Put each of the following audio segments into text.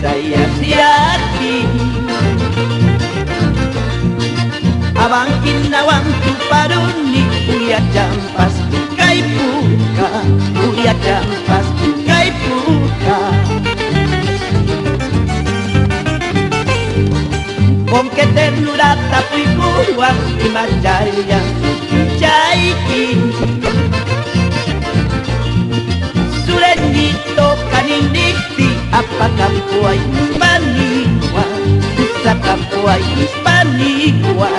sayasiati abang kinawan tu paruni uya jampas kai puka uya jampas kai puka con que ternura tapui buang imajaya jaiki surenito kanindikti apakah puai hispaniwa usaka puai hispaniwa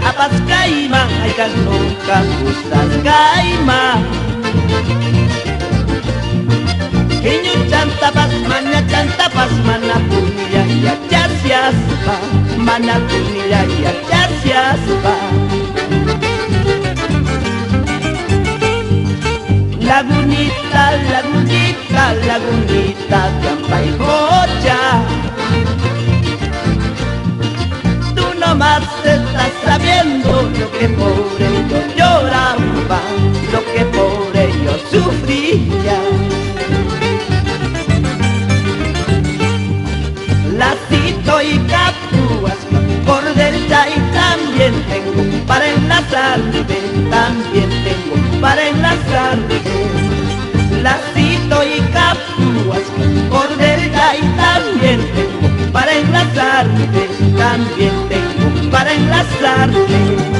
apas kaima ay kanuka usas kaima kinyo chantapas mana punya ya chasiaspa mana punya ya chasiaspa lagunita lagunita lagunita kampai hoja más estás sabiendo lo que por ello lloraba, lo que por ello sufría. Lacito y capúas, por delta y también tengo para enlazarte, también tengo para enlazarte. Lacito y capúas, por delta y también tengo para enlazarte, también tengo para enlazarte.